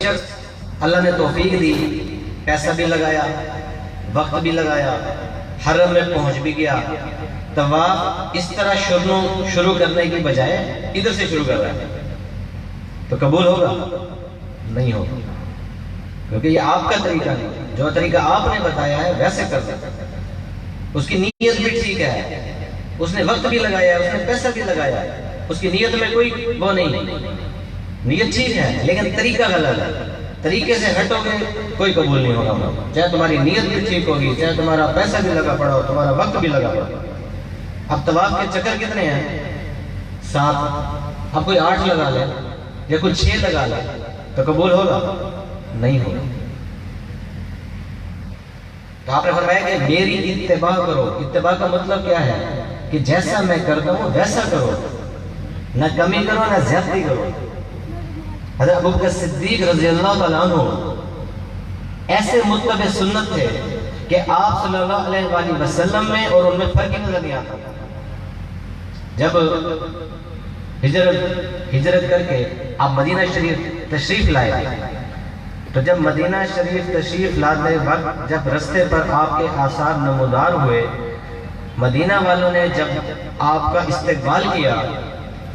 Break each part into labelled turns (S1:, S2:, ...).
S1: شخص اللہ نے توفیق دی، پیسہ بھی لگایا، وقت بھی لگایا، حرم میں پہنچ بھی گیا، طواف اس طرح شروع کرنے کی بجائے ادھر سے شروع کر رہا ہے، تو قبول ہوگا؟ نہیں ہوگا، کیونکہ یہ آپ کا طریقہ نہیں، جو طریقہ آپ نے بتایا ہے ویسے کر سکتا ہے۔ اس کی نیت بھی ٹھیک ہے، اس نے وقت بھی لگایا، اس نے پیسہ بھی لگایا، اس کی نیت میں کوئی وہ نہیں، نیت ٹھیک ہے لیکن طریقہ غلط ہے، طریقے سے ہٹو گے کوئی قبول نہیں ہوگا، چاہے تمہاری نیت بھی ٹھیک ہوگی، چاہے تمہارا پیسہ بھی لگا پڑا ہو، تمہارا وقت بھی لگا پڑا ہو۔ اب طواف کے چکر کتنے ہیں؟ 7، اب کوئی 8 لگا لے یا کوئی 6 لگا لے تو قبول ہوگا؟ نہیں ہوگا۔ تو آپ نے فرمایا کہ میری اتباع کرو۔ اتباع کا مطلب کیا ہے؟ کہ جیسا میں کرتا ہوں ویسا کرو، نہ کمی کرو نہ زیادتی کرو۔ حضرت ابوبکر صدیق رضی اللہ تعالیٰ عنہ ایسے متبع سنت تھے کہ آپ صلی اللہ علیہ وآلہ وسلم میں اور ان میں فرق ہی نظر نہیں آتا۔ جب ہجرت کر کے آپ مدینہ شریف تشریف لائے، تو جب مدینہ شریف تشریف لاتے وقت جب رستے پر آپ کے آثار نمودار ہوئے، مدینہ والوں نے جب آپ کا استقبال کیا،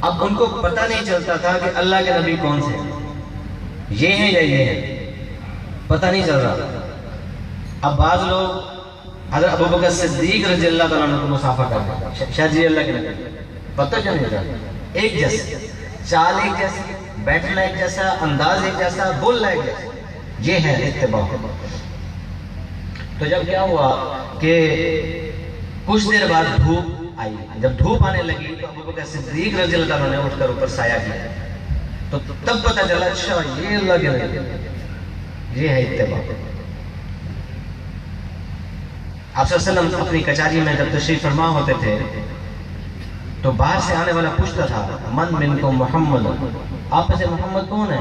S1: اب ان کو پتہ نہیں چلتا تھا کہ اللہ کے نبی کون سے، یہ ہیں یا یہ ہیں، پتہ نہیں چل رہا۔ اب بعض لوگ حضرت ابوبکر صدیق رضی اللہ تعالیٰ عنہ کو مصافحہ کرتے ہیں، شاہ جی اللہ کے نبی، پتہ چل نہیں چلتا، ایک جیسے، چال ایک جیسی، بیٹھنا ایک جیسا، انداز ایک جیسا، بولنا ایک جیسا، یہ ہے اتباع۔ تو جب کیا ہوا کہ کچھ دیر بعد دھوپ آئی، جب دھوپ آنے لگی تو ابوبکر صدیق رضی اللہ عنہ نے اٹھ کر اوپر سایہ کیا، تو تب پتہ چلا اچھا یہ اللہ کے نبی، یہ ہے اتباع۔ آپ صلی اللہ علیہ وسلم اپنی کچہری میں جب تشریف فرما ہوتے تھے تو باہر سے آنے والا پوچھتا تھا من منکم محمد، آپ میں سے محمد کون ہے؟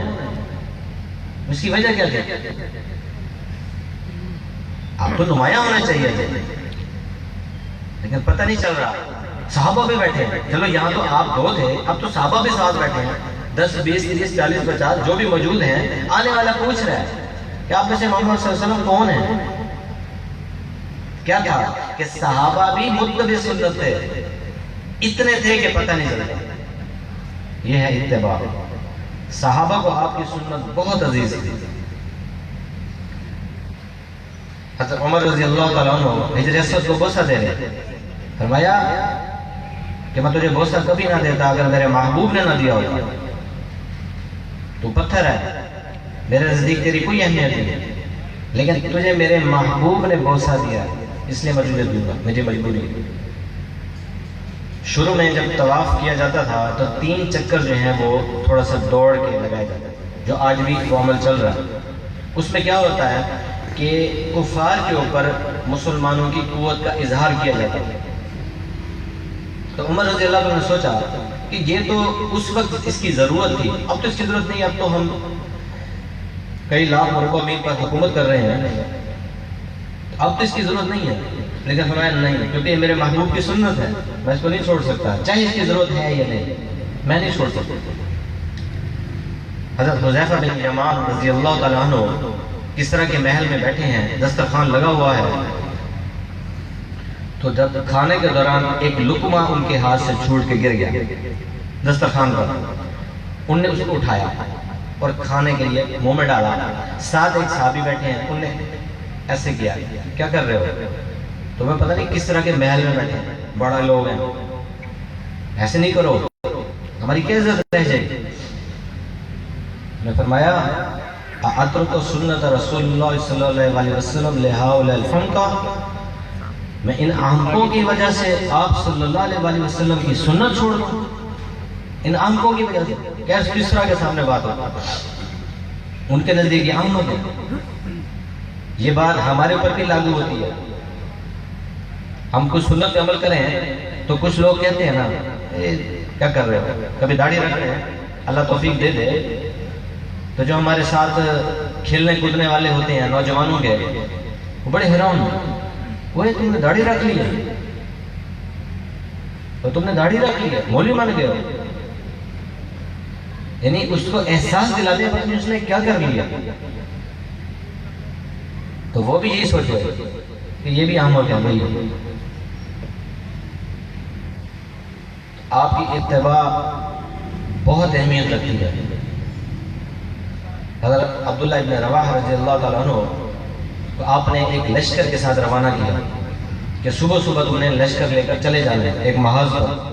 S1: اس کی وجہ کیا تھی؟ آپ کو نمایاں ہونا چاہیے تھے، لیکن پتہ نہیں چل رہا۔ صحابہ بھی بیٹھے ہیں، چلو یہاں تو آپ 2 تھے، اب تو صحابہ بھی ساتھ بیٹھے ہیں، 10 20 30 40 50 جو بھی موجود ہیں، آنے والا پوچھ رہا ہے کہ آپ میں سے محمد صلی اللہ علیہ وسلم کون ہے؟ کیا تھا کہ صحابہ بھی متبع سنت تھے، اتنے تھے کہ پتہ نہیں چلتا۔ یہ ہے اتباع۔ صحابہ کو آپ کی سنت بہت عزیز تھی۔ حضرت عمر رضی اللہ تعالیٰ عنہ حجر اسود کو بوسہ دے رہے، فرمایا کہ میں تجھے بوسہ کبھی نہ دیتا اگر میرے محبوب نے نہ دیا ہوتا، تو پتھر ہے، میرے نزدیک تیری کوئی اہمیت نہیں، لیکن تجھے میرے محبوب نے بوسہ دیا اس لیے میں تجھے دوں گا، مجھے مجبوری ہے۔ شروع میں جب طواف کیا جاتا تھا تو 3 چکر جو ہیں وہ تھوڑا سا دوڑ کے لگائے جاتے ہیں، جو آج بھی وہ عمل چل رہا ہے۔ اس میں کیا ہوتا ہے کہ کفار کے اوپر مسلمانوں کی قوت کا اظہار کیا جاتا ہے۔ تو عمر رضی اللہ عنہ نے سوچا کہ یہ تو اس وقت اس کی ضرورت تھی، اب تو اس کی ضرورت نہیں، اب تو ہم کئی لاکھ مربع میل پر حکومت کر رہے ہیں، اب تو اس کی ضرورت نہیں ہے۔ لیکن فرمایا نہیں، کیونکہ یہ میرے محبوب کی سنت ہے، میں اس کو نہیں چھوڑ سکتا، چاہے اس کی ضرورت ہے یا نہیں، میں نہیں چھوڑ سکتا۔ حضرت حذیفہ بن یمان رضی اللہ تعالیٰ عنہ کس طرح کے محل میں بیٹھے ہیں، دسترخوان لگا ہوا ہے، تو جب کھانے کے دوران ایک لقمہ ان کے ہاتھ سے چھوٹ کے گر گیا دسترخوان پر، ان نے اس کو اٹھایا اور کھانے کے لیے منہ میں ڈالا، ساتھ ایک صحابی بیٹھے ہیں، ان نے ایسے کیا، کیا کر رہے ہو؟ تو میں پتہ نہیں کس طرح کے محل میں بیٹھے ہیں، بڑا لوگ ہیں، ایسے نہیں کرو، ہماری کیا عزت رہ جائے گی۔ میں فرمایا اترک سنت رسول اللہ صلی اللہ علیہ وسلم لہؤلاء الحمقى، میں ان احمقوں کی وجہ سے آپ صلی اللہ علیہ وسلم کی سنت چھوڑ دوں، ان احمقوں کی وجہ سے؟ کیسے کس طرح کے سامنے بات ہوتا ہے؟ ان کے نزدیک یہ احمق ہے، یہ بات ہمارے اوپر بھی لاگو ہوتی ہے۔ ہم کچھ سنت پہ عمل کریں تو کچھ لوگ کہتے ہیں نا کیا کر رہے ہو، کبھی داڑھی رکھ رہے ہیں، اللہ توفیق دے دے تو جو ہمارے ساتھ کھیلنے کودنے والے ہوتے ہیں نوجوانوں کے، وہ بڑے حیران ہیں، وہ تم نے داڑھی رکھ لی ہے، تو تم نے داڑھی رکھ لی ہے، مولوی مان گئے ہو۔ یعنی اس کو احساس دلاتے ہیں پتہ اس نے کیا کر لیا. تو وہ بھی یہی سوچے کہ یہ بھی عام ہو گیا بھائی. آپ کی اتباع بہت اہمیت رکھتی ہے. حضرت عبداللہ ابن رواحہ رضی اللہ تعالیٰ عنہ کو آپ نے ایک لشکر کے ساتھ روانہ کیا کہ صبح صبح تم نے لشکر لے کر چلے جانا ہے ایک محاذ پر.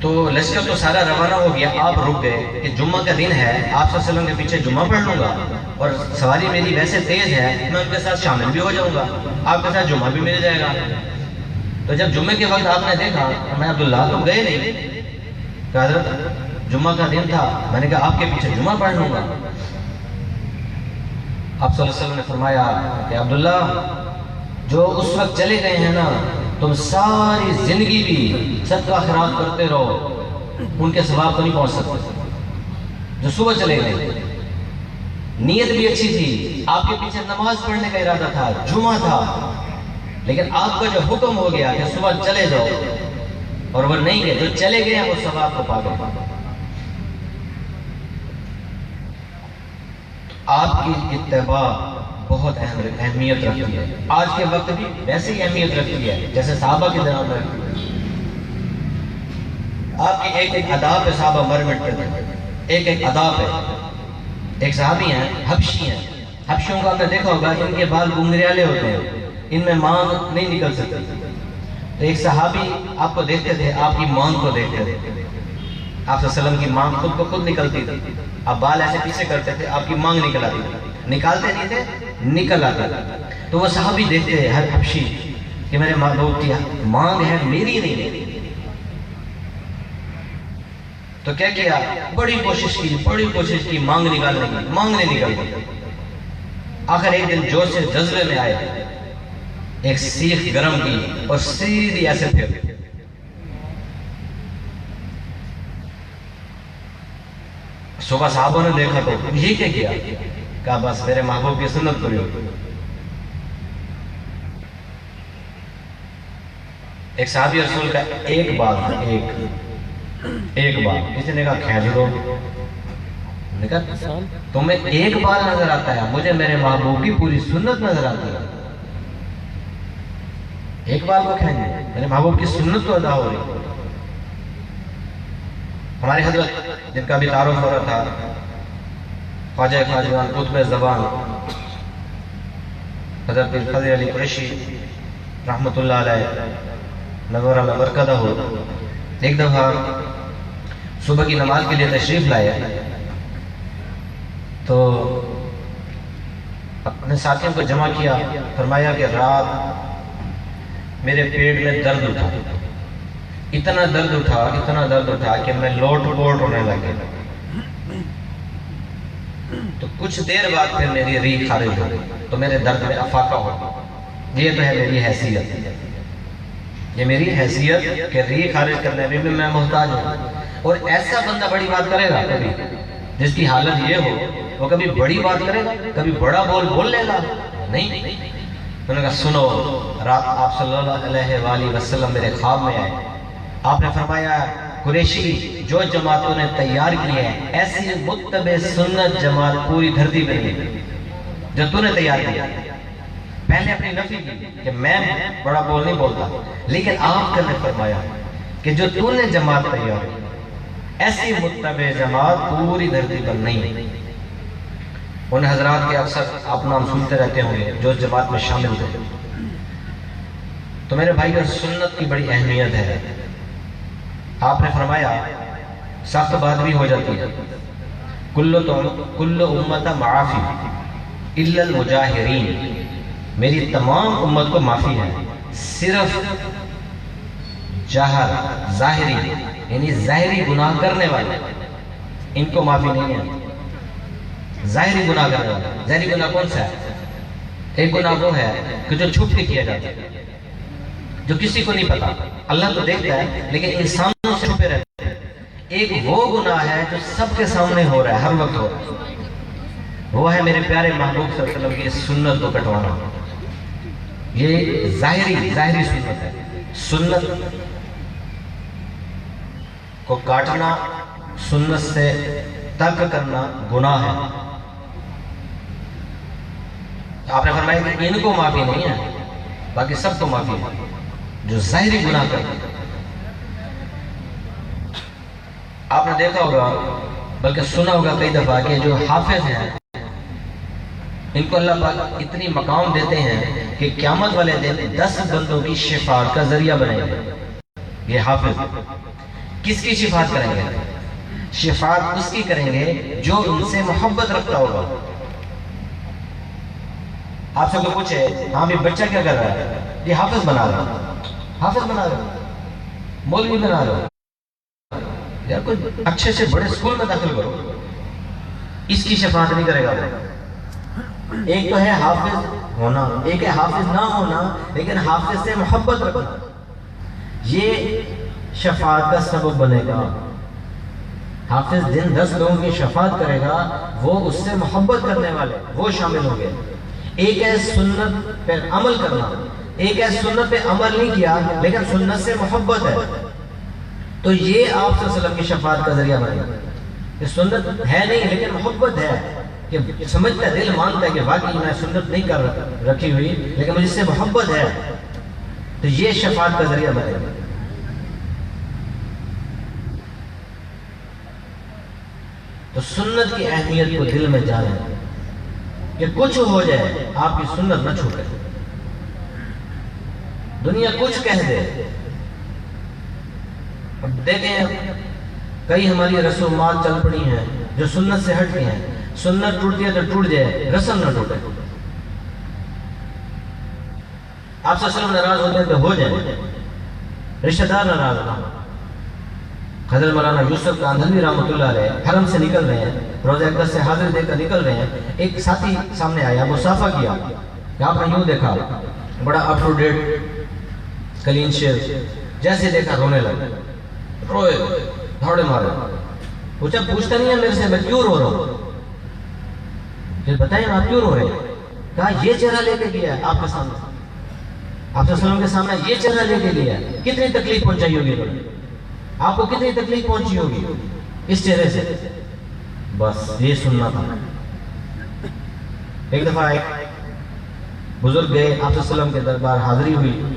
S1: تو لشکر تو سارا روانہ ہو گیا, آپ رک گئے کہ جمعہ کا دن ہے, آپ صلی اللہ علیہ وسلم کے پیچھے جمعہ پڑھ لوں گا اور سواری میری ویسے تیز ہے میں ان کے ساتھ شامل بھی ہو جاؤں گا, آپ کے ساتھ جمعہ بھی مل جائے گا. تو جب جمعے کے وقت آپ نے دیکھا میں عبداللہ تو گئے نہیں کہ حضرت جمعہ کا دن تھا, میں نے کہا آپ کے پیچھے جمعہ پڑھ لوں گا. آپ صلی اللہ علیہ وسلم نے فرمایا کہ عبداللہ جو اس وقت چلے گئے ہیں نا تم ساری زندگی بھی صدقہ خیرات کرتے رہو, ان کے ثواب تو نہیں پہنچ سکتے. جو صبح چلے گئے نیت بھی اچھی تھی, آپ کے پیچھے نماز پڑھنے کا ارادہ تھا, جمعہ تھا, لیکن آپ کا جو حکم ہو گیا کہ صبح چلے جاؤ اور وہ نہیں گئے, جو چلے گئے وہ ثواب کو پا گئے. آپ کی اتباع بہت اہمیت رکھتی ہے, آج کے وقت بھی ویسے ہی اہمیت رکھتی ہے جیسے صحابہ کی طرح میں. آپ کی ایک ایک ادا پہ صحابہ مر مٹتے تھے, ایک ایک ادا پہ. ایک صحابی ہیں حبشی ہیں, حبشیوں کا آپ نے دیکھا ہوگا ان کے بال گنگریالے ہوتے ہیں, ان میں مانگ نہیں نکل سکتی. تو ایک صحابی آپ کو دیکھتے تھے, آپ کی مانگ کو دیکھتے تھے. آپ صلی اللہ علیہ وسلم کی مانگ خود کو خود نکلتی تھی, آپ بال ایسے پیچھے کرتے تھے, آپ کی مانگ نکل آتی تھی, نکالتے نہیں تھے نکل آتا. تو وہ صحابی دیکھتے ہیں ہر حبشی کہ میرے محبوب کی مانگ ہے میری نہیں ہے. تو کیا کیا, بڑی کوشش کی مانگ نکالنے کی, مانگ نہیں نکلتی. آخر ایک دن جوش سے جذبے میں آئے, ایک سیخ گرم کی اور سیدھی ایسے پھر. صبح صحابوں نے دیکھا تو یہ کیا, کہا بس میرے محبوب کی سنت پوری ہوگی. ایک صحابی رسول کا ایک بال تھا, ایک بال. کسی نے کہا کھینچ دو, نے کہا تمہیں ایک بال نظر آتا ہے, مجھے میرے محبوب کی پوری سنت نظر آتی ہے. ایک بال کو کھینچے, میرے محبوب کی سنت تو ادا ہو رہی. ہماری حضرت جن کا بھی تعارف ہو رہا تھا, خواجہ خواجگان قطب زبان حضرت فضل علی قریشی رحمۃ اللہ علیہ نور اللہ برکتہ ہو, ایک دفعہ صبح کی نماز کے لیے تشریف لائے تو اپنے ساتھیوں کو جمع کیا, فرمایا کہ رات میرے پیٹ میں درد اٹھا, اتنا درد اٹھا کہ میں لوٹ پوٹ ہونے لگے. تو کچھ دیر بعد پھر میری ریح خارج ہو گئی, تو میرے درد میں افاقہ ہو گیا. یہ تو ہے میری حیثیت, یہ میری حیثیت کہ ریح خارج کرنے میں بھی میں محتاج ہوں. اور ایسا بندہ بڑی بات کرے گا کبھی, جس کی حالت یہ ہو, وہ کبھی بڑی بات کرے گا, کبھی بڑا بول لے گا نہیں. انہوں نے کہا سنو, رات آپ صلی اللہ علیہ وآلہ وسلم میرے خواب میں آئے, آپ نے فرمایا قریشی جو جماعتوں نے تیار کی ہے ایسی متبع سنت جماعت پوری دھرتی پہ نہیں جو تو نے تیار کیا. پہلے اپنی نفی کی کہ میں بڑا بول نہیں بولتا, لیکن آپ نے فرمایا کہ جو تو نے جماعت تیار کی ایسی متبع جماعت پوری دھرتی پر نہیں. ان حضرات کے اکثر آپ نام سنتے رہتے ہوں گے جو جماعت میں شامل تھے. تو میرے بھائی کو سنت کی بڑی اہمیت ہے. آپ نے فرمایا سخت بات بھی ہو جاتی ہے, کل امت معافی الا المجاہرین, میری تمام امت کو معافی ہے, صرف جاہر ظاہری یعنی ظاہری گناہ کرنے والے ان کو معافی نہیں ہے. ظاہری گناہ کرنے والے, ظاہری گناہ کون سا ہے؟ ایک گناہ وہ ہے کہ جو چھپ کے کیا جاتا ہے, جو کسی کو نہیں پتا, اللہ تو دیکھتا ہے لیکن انسانوں سے چھپے رہتے ہیں. ایک وہ گناہ ہے جو سب کے سامنے ہو رہا ہے, ہر وقت ہو رہا ہے, وہ ہے میرے پیارے محبوب صلی اللہ علیہ وسلم کی سنت کو کٹوانا. یہ ظاہری سنت ہے. سنت کو کاٹنا, سنت سے ترک کرنا گناہ ہے. آپ نے فرمایا کہ ان کو معافی نہیں ہے، باقی سب کو معافی ہے جو ظاہری گناہ کرتے ہیں. آپ نے دیکھا ہوگا بلکہ سنا ہوگا کئی دفعہ کہ جو حافظ ہیں ان کو اللہ پاک اتنی مقام دیتے ہیں کہ قیامت والے دن 10 بندوں کی شفاعت کا ذریعہ بنیں گے. یہ حافظ کس کی شفاعت کریں گے؟ شفاعت اس کی کریں گے جو ان سے محبت رکھتا ہوگا. آپ سے کوئی پوچھے ہاں بھی بچہ کیا کر رہا ہے؟ یہ حافظ بنا رہا، حافظ بنا رہا، مولوی بنا رہا. یار کوئی اچھے سے بڑے اسکول میں داخل کرو، اس کی شفاعت نہیں کرے گا. ایک تو ہے حافظ ہونا، ایک ہے حافظ نہ ہونا، لیکن حافظ سے محبت رکھنا، یہ شفاعت کا سبب بنے گا. حافظ جن 10 لوگوں کی شفاعت کرے گا وہ اس سے محبت کرنے والے وہ شامل ہوں گے. ایک ہے سنت پہ عمل کرنا، ایک ہے سنت پہ عمل نہیں کیا لیکن سنت سے محبت ہے، تو یہ آپ صلی اللہ علیہ وسلم کی شفاعت کا ذریعہ بنے گا. یہ سنت ہے نہیں لیکن محبت ہے، کہ سمجھتا ہے، دل مانتا ہے کہ واقعی میں سنت نہیں کر رکھی ہوئی لیکن مجھ سے محبت ہے، تو یہ شفاعت کا ذریعہ بنے گا. تو سنت کی اہمیت کو دل میں جانیں کہ کچھ ہو جائے آپ کی سنت نہ چھوٹے. دنیا کچھ کہہ دے، دیکھیں کئی ہماری رسومات چل پڑی ہیں جو سنت سے ہٹ گئی ہیں. سنت ٹوٹتی ہے تو ٹوٹ جائے، رسم نہ ٹوٹے. آپ سے صرف ناراض ہوتے ہیں تو ہو جائے، رشتہ دار ناراض نہ. حضرت مولانا یوسف کاندھلوی رحمۃ اللہ علیہ حرم سے نکل رہے ہیں، روزہ اقدس سے حاضر دے کر نکل رہے ہیں. ایک ساتھی سامنے آیا، مصافحہ کیا کہ آپ نے یوں دیکھا، بڑا up to date clean shave, جیسے دیکھا رونے لگے، روئے دھوڑے مارے. پوچھتا نہیں ہے میرے سے میں کیوں رو رہا ہوں، پھر بتائیں آپ کیوں رو رہے ہیں؟ کہا یہ چہرہ لے کے گیا ہے آپ کے سامنے، آپ صلی اللہ علیہ وسلم کے سامنے یہ چہرہ لے کے گیا ہے. کتنی تکلیف پہنچائی ہوگی انہوں نے، آپ کو کتنی تکلیف پہنچی ہوگی اس چہرے سے. بس یہ سننا تھا. ایک دفعہ ایک بزرگ گئے، آپ صلی اللہ علیہ وسلم کے دربار حاضری ہوئی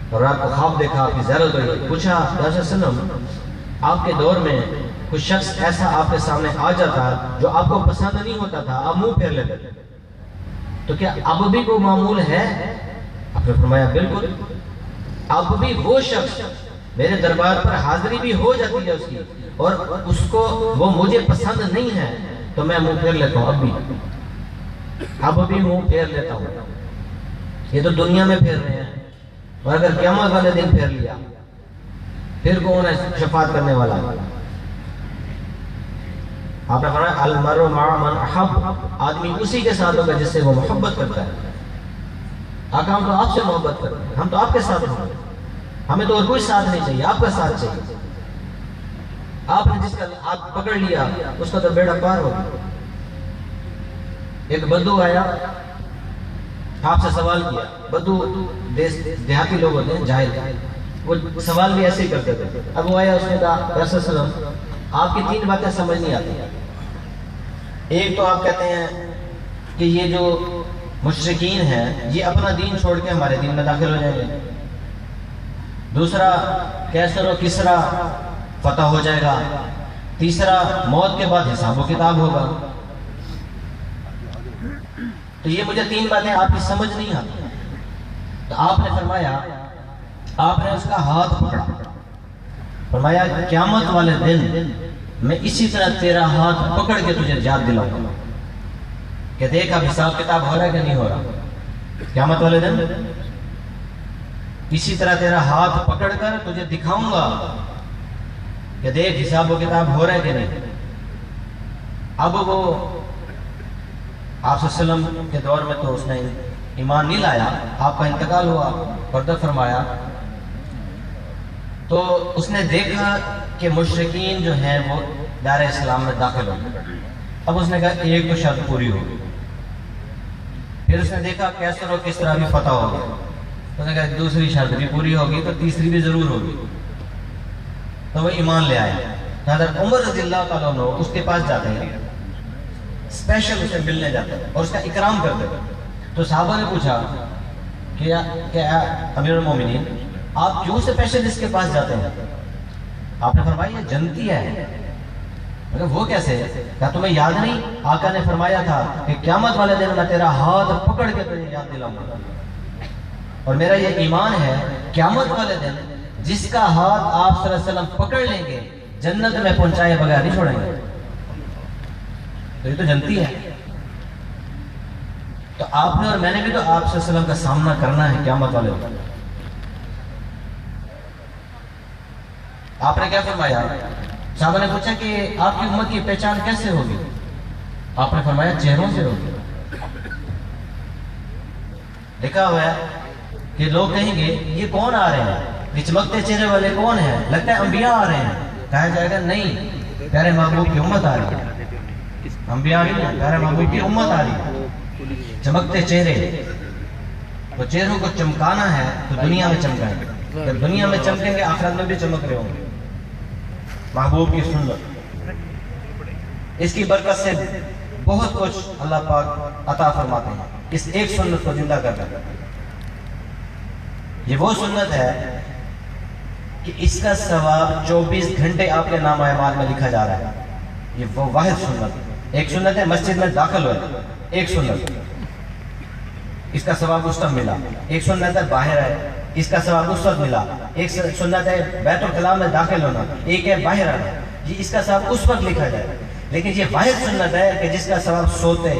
S1: اور رات کو خواب دیکھا، آپ کی زیارت ہوئی. پوچھا یا رسول اللہ وسلم آپ کے دور میں کوئی شخص ایسا آپ کے سامنے آ جاتا جو آپ کو پسند نہیں ہوتا تھا، آپ منہ پھیر لیتے، تو کیا اب بھی وہ معمول ہے؟ آپ نے فرمایا بالکل، اب بھی وہ شخص میرے دربار پر حاضری بھی ہو جاتی ہے اس کی اور اس کو وہ مجھے پسند نہیں ہے تو میں منہ پھیر لیتا ہوں. اب بھی منہ پھیر لیتا ہوں. یہ تو دنیا میں پھیر رہے ہیں، اور اگر قیامت والے دن پھیر لیا پھر کون ہے شفاعت کرنے والا؟ آپ نے فرمایا المرء مع من احب، آدمی اسی کے ساتھ ہوگا جس سے وہ محبت کرتا ہے. آقا ہم تو آپ سے محبت کرتے ہیں، ہم تو آپ کے ساتھ ہیں، ہمیں تو اور کوئی ساتھ نہیں چاہیے، آپ کا ساتھ چاہیے. آپ نے جس کا ہاتھ پکڑ لیا اس کا تو بیڑا پار ہو گیا. ایک بدو آیا، آپ سے سوال کیا. بدو دیہاتی لوگ ہوتے ہیں، جاہل، وہ سوال بھی ایسے ہی کرتے تھے. اب وہ آیا، اس نے کہا یا رسول اللہ آپ کی 3 باتیں سمجھ نہیں آتی. ایک تو آپ کہتے ہیں کہ یہ جو مشرکین ہیں یہ اپنا دین چھوڑ کے ہمارے دین میں داخل ہو جائیں گے. دوسرا کیسر و کسرا فتح ہو جائے گا. تیسرا موت کے بعد حساب و کتاب ہوگا. تو یہ مجھے 3 باتیں آپ کی سمجھ نہیں آتی. تو آپ نے فرمایا، آپ نے اس کا ہاتھ پکڑا، فرمایا قیامت والے دن میں اسی طرح تیرا ہاتھ پکڑ کے تجھے یاد دلاؤں گا کہ دیکھ اب حساب کتاب ہو رہا ہے کہ نہیں ہو رہا. قیامت والے دن اسی طرح تیرا ہاتھ پکڑ کر تجھے دکھاؤں گا کہ دیکھ حساب و کتاب ہو رہا ہے کہ نہیں. اب وہ آپ صلی اللہ علیہ وسلم کے دور میں تو اس نے ایمان نہیں لایا، آپ کا انتقال ہوا، پردہ فرمایا. تو اس نے دیکھا کہ مشرکین جو ہیں وہ دار اسلام میں داخل ہو گئے. اب اس نے کہا ایک تو شرط پوری ہوگی. پھر اس نے دیکھا کیسر و کس طرح بھی فتح ہو گیا. اس نے کہا دوسری شرط بھی پوری ہوگی تو تیسری بھی ضرور ہوگی. تو وہ ایمان لے آئے. حضرت عمر رضی اللہ تعالیٰ عنہ اس کے پاس جاتے ہیں، اسپیشل اسے ملنے جاتے ہیں اور اس کا اکرام کرتے ہیں. تو صحابہ نے پوچھا کہ امیر المومنین آپ کیوں اسپیشل اس کے پاس جاتے ہیں؟ آپ نے فرمایا یہ جنتی ہے. مگر وہ کیسے؟ کیا تمہیں یاد نہیں آقا نے فرمایا تھا کہ قیامت والے دن میں تیرا ہاتھ پکڑ کے تجھے یاد دلاؤں گا. اور میرا یہ ایمان ہے قیامت والے دن جس کا ہاتھ آپ صلی اللہ علیہ وسلم پکڑ لیں گے جنت میں پہنچائے بغیر نہیں چھوڑیں گے. تو یہ تو جنتی ہے. تو آپ نے اور میں نے بھی تو آپ صلی اللہ علیہ وسلم کا سامنا کرنا ہے قیامت والے دن. آپ نے کیا فرمایا؟ صحابہ نے پوچھا کہ آپ کی امت کی پہچان کیسے ہوگی؟ آپ نے فرمایا چہروں سے ہوگی. لکھا ہوا ہے کہ لوگ کہیں گے یہ کون آ رہے ہیں، یہ چمکتے چہرے والے کون ہیں؟ لگتا ہے انبیاء آ رہے ہیں. کہا جائے گا نہیں، پیارے محبوب کی امت آ رہی ہے. انبیاء نہیں ہے، پیارے محبوب کی امت آ رہی ہے. چمکتے چہرے، تو چہروں کو چمکانا ہے تو دنیا میں چمکائیں گے. جب دنیا میں چمکیں گے آخرت میں بھی چمک رہے ہوں گے. محبوب کی سنت، اس کی برکت سے بہت کچھ اللہ پاک عطا فرماتے ہیں. اس ایک سنت کو زندہ کر دیں. یہ وہ سنت ہے کہ اس کا ثواب 24 گھنٹے آپ کے نام اعمال میں لکھا جا رہا ہے. یہ وہ واحد سنت. ایک سنت ہے مسجد میں داخل ہوئے، ایک سنت اس کا ثواب اس وقت ملا. ایک سنت ہے باہر ہے، اس کا ثواب اس وقت ملا. ایک سنت ہے بیت الخلاء میں داخل ہونا، ایک ہے باہر آنا، یہ اس کا ثواب اس وقت لکھا جائے. لیکن یہ واحد سنت ہے کہ جس کا ثواب سوتے،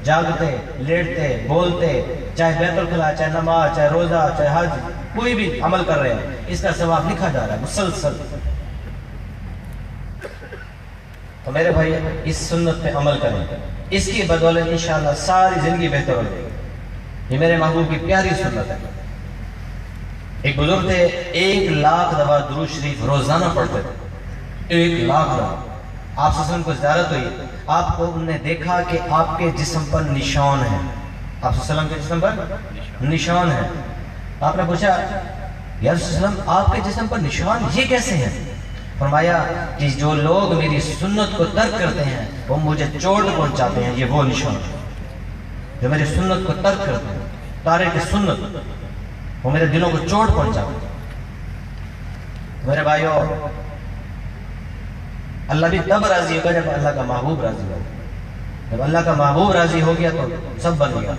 S1: جاگتے، لیٹتے، بولتے، چاہے بیت الخلاء، چاہے نماز، چاہے روزہ، چاہے حج، کوئی بھی عمل کر رہے ہیں، اس کا ثواب لکھا جا رہا ہے مسلسل. تو میرے بھائی اس سنت پہ عمل کریں، اس کی بدولت انشاءاللہ ساری زندگی بہتر ہو جائے گی. یہ میرے محبوب کی پیاری سنت ہے. ایک بزرگ تھے 1 لاکھ دفعہ درود شریف روزانہ پڑھتے تھے. 1 لاکھ دفعہ. آپ صلی اللہ علیہ وسلم کو زیارت ہوئی، آپ کو انہوں نے دیکھا کہ آپ کے جسم پر نشان ہے. آپ صلی اللہ علیہ وسلم کے جسم پر نشان ہے. آپ نے پوچھا یا رسول اللہ وسلم آپ کے جسم پر نشان یہ کیسے ہیں؟ فرمایا کہ جو لوگ میری سنت کو ترک کرتے ہیں وہ مجھے چوٹ پہنچاتے ہیں. یہ وہ نشان ہے جو میری سنت کو ترک کرتے ہیں، تارک سنت، وہ میرے دلوں کو چوٹ پہنچاتے ہیں. میرے بھائیوں اللہ بھی تب راضی ہوگا جب اللہ کا محبوب راضی ہوگا. جب اللہ کا محبوب راضی ہو گیا تو سب بن گیا.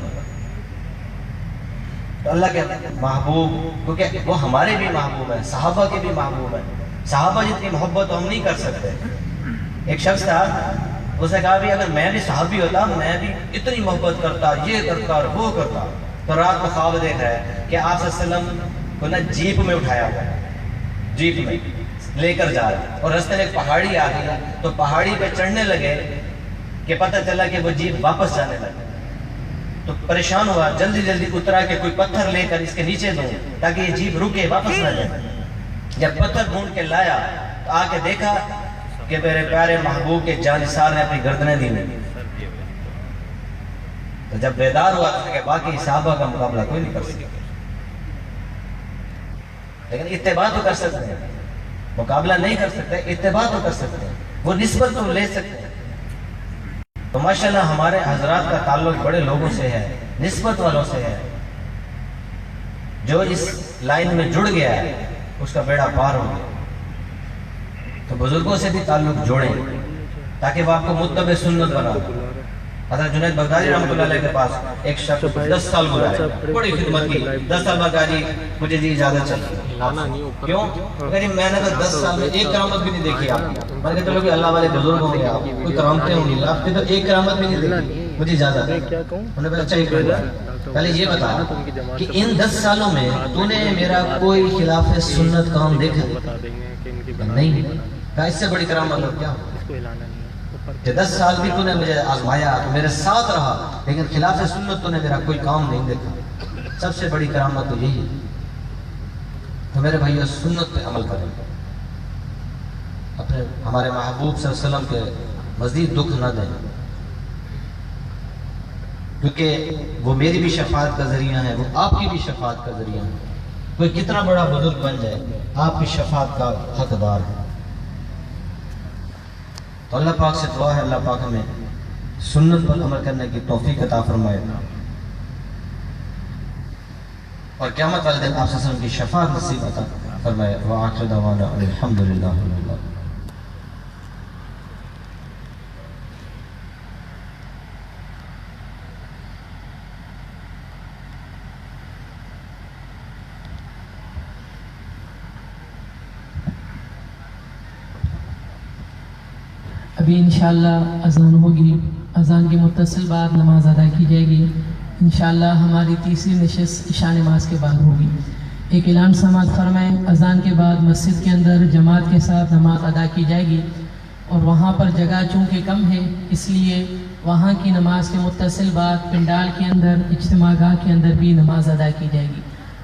S1: تو اللہ کے محبوب، کیونکہ وہ ہمارے بھی محبوب ہیں، صحابہ کے بھی محبوب ہیں. صحابہ جتنی محبت ہم نہیں کر سکتے. ایک شخص تھا، اس نے کہا بھی اگر میں بھی صحابی ہوتا میں بھی اتنی محبت کرتا، یہ کرتا اور وہ کرتا. تو رات کو خواب دیکھ رہا ہے کہ آپ صلی اللہ علیہ وسلم کو نا جیپ میں اٹھایا ہوا ہے، جیپ میں لے کر جا رہا ہے، اور راستے میں ایک پہاڑی آ گئی. تو پہاڑی پہ چڑھنے لگے کہ پتہ چلا کہ وہ جیپ واپس جانے لگا. تو پریشان ہوا، جلدی جلدی اترا کہ کوئی پتھر لے کر اس کے نیچے دوں تاکہ یہ جیپ رکے، واپس نہ جائے. جب پتھر ڈھونڈ کے لایا تو آ کے دیکھا کہ میرے پیارے محبوب کے جانثار نے اپنی گردنیں دی نہیں. تو جب بیدار ہوا تو کہ باقی صحابہ کا مقابلہ کوئی نہیں کر سکتا. لیکن اتباع تو کر سکتے ہیں، مقابلہ نہیں کر سکتے، اتباع تو کر سکتے ہیں، وہ نسبت تو لے سکتے ہیں. تو ماشاءاللہ ہمارے حضرات کا تعلق بڑے لوگوں سے ہے، نسبت والوں سے ہے. جو اس لائن میں جڑ گیا ہے اس کا بیڑا پار ہو گیا. تو بزرگوں سے بھی تعلق جوڑیں تاکہ وہ آپ کو متبع سنت بنا. حضرت جنید بغدادی رحمۃ اللہ علیہ کے پاس ایک شخص 10 سال گزارے، بڑی خدمت کی. 10 سال بعد کہا جی مجھے جی اجازت چاہیے. کیوں؟ کہ میں نے تو 10 سال میں ایک کرامت بھی نہیں دیکھی. آپ میں کہتے لوگ اللہ والے بزرگ ہوں گے، آپ کوئی کرامتیں ہوں گی، آپ نے تو ایک کرامت بھی نہیں دیکھی، مجھے اجازت ہے. انہوں نے کہا اچھا ایک پہلے یہ بتا کہ ان 10 سالوں میں تو نے میرا کوئی خلاف سنت کام دیکھا نہیں؟ کہا اس سے بڑی کرامت اور کیا؟ کہ 10 سال بھی تو نے مجھے آزمایا، تو میرے ساتھ رہا، لیکن خلاف سنت تو نے میرا کوئی کام نہیں دیکھا. سب سے بڑی کرامت تو یہی ہے. تو میرے بھائیو سنت پہ عمل کریں، اپنے ہمارے محبوب صلی اللہ علیہ وسلم کے مزید دکھ نہ دیں، کیونکہ وہ میری بھی شفاعت کا ذریعہ ہے، وہ آپ کی بھی شفاعت کا ذریعہ ہے. کوئی کتنا بڑا بزرگ بن جائے آپ کی شفاعت کا حقدار ہے. تو اللہ پاک سے دعا ہے اللہ پاک ہمیں سنت پر عمل کرنے کی توفیق عطا فرمائے اور قیامت والے دن آپ صلی اللہ علیہ وسلم کی شفاعت نصیب عطا فرمائے. وآخر دعوانا الحمدللہ رب العالمین.
S2: ابھی انشاءاللہ اذان ہوگی. اذان کے متصل بعد نماز ادا کی جائے گی. انشاءاللہ ہماری تیسری نشست عشاء نماز کے بعد ہوگی. ایک اعلان سماعت فرمائیں. اذان کے بعد مسجد کے اندر جماعت کے ساتھ نماز ادا کی جائے گی اور وہاں پر جگہ چونکہ کم ہے اس لیے وہاں کی نماز کے متصل بعد پنڈال کے اندر اجتماع گاہ کے اندر بھی نماز ادا کی جائے گی.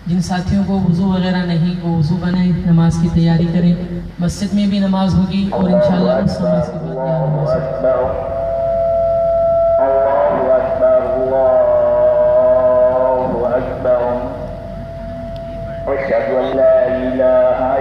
S2: جن ساتھیوں کو وضو وغیرہ نہیں وہ وضو بنائیں, نماز کی تیاری کریں. مسجد میں بھی نماز ہوگی اور انشاءاللہ اس نماز کے بعد یہاں نماز ہوگی.
S3: أشهد أن لا إله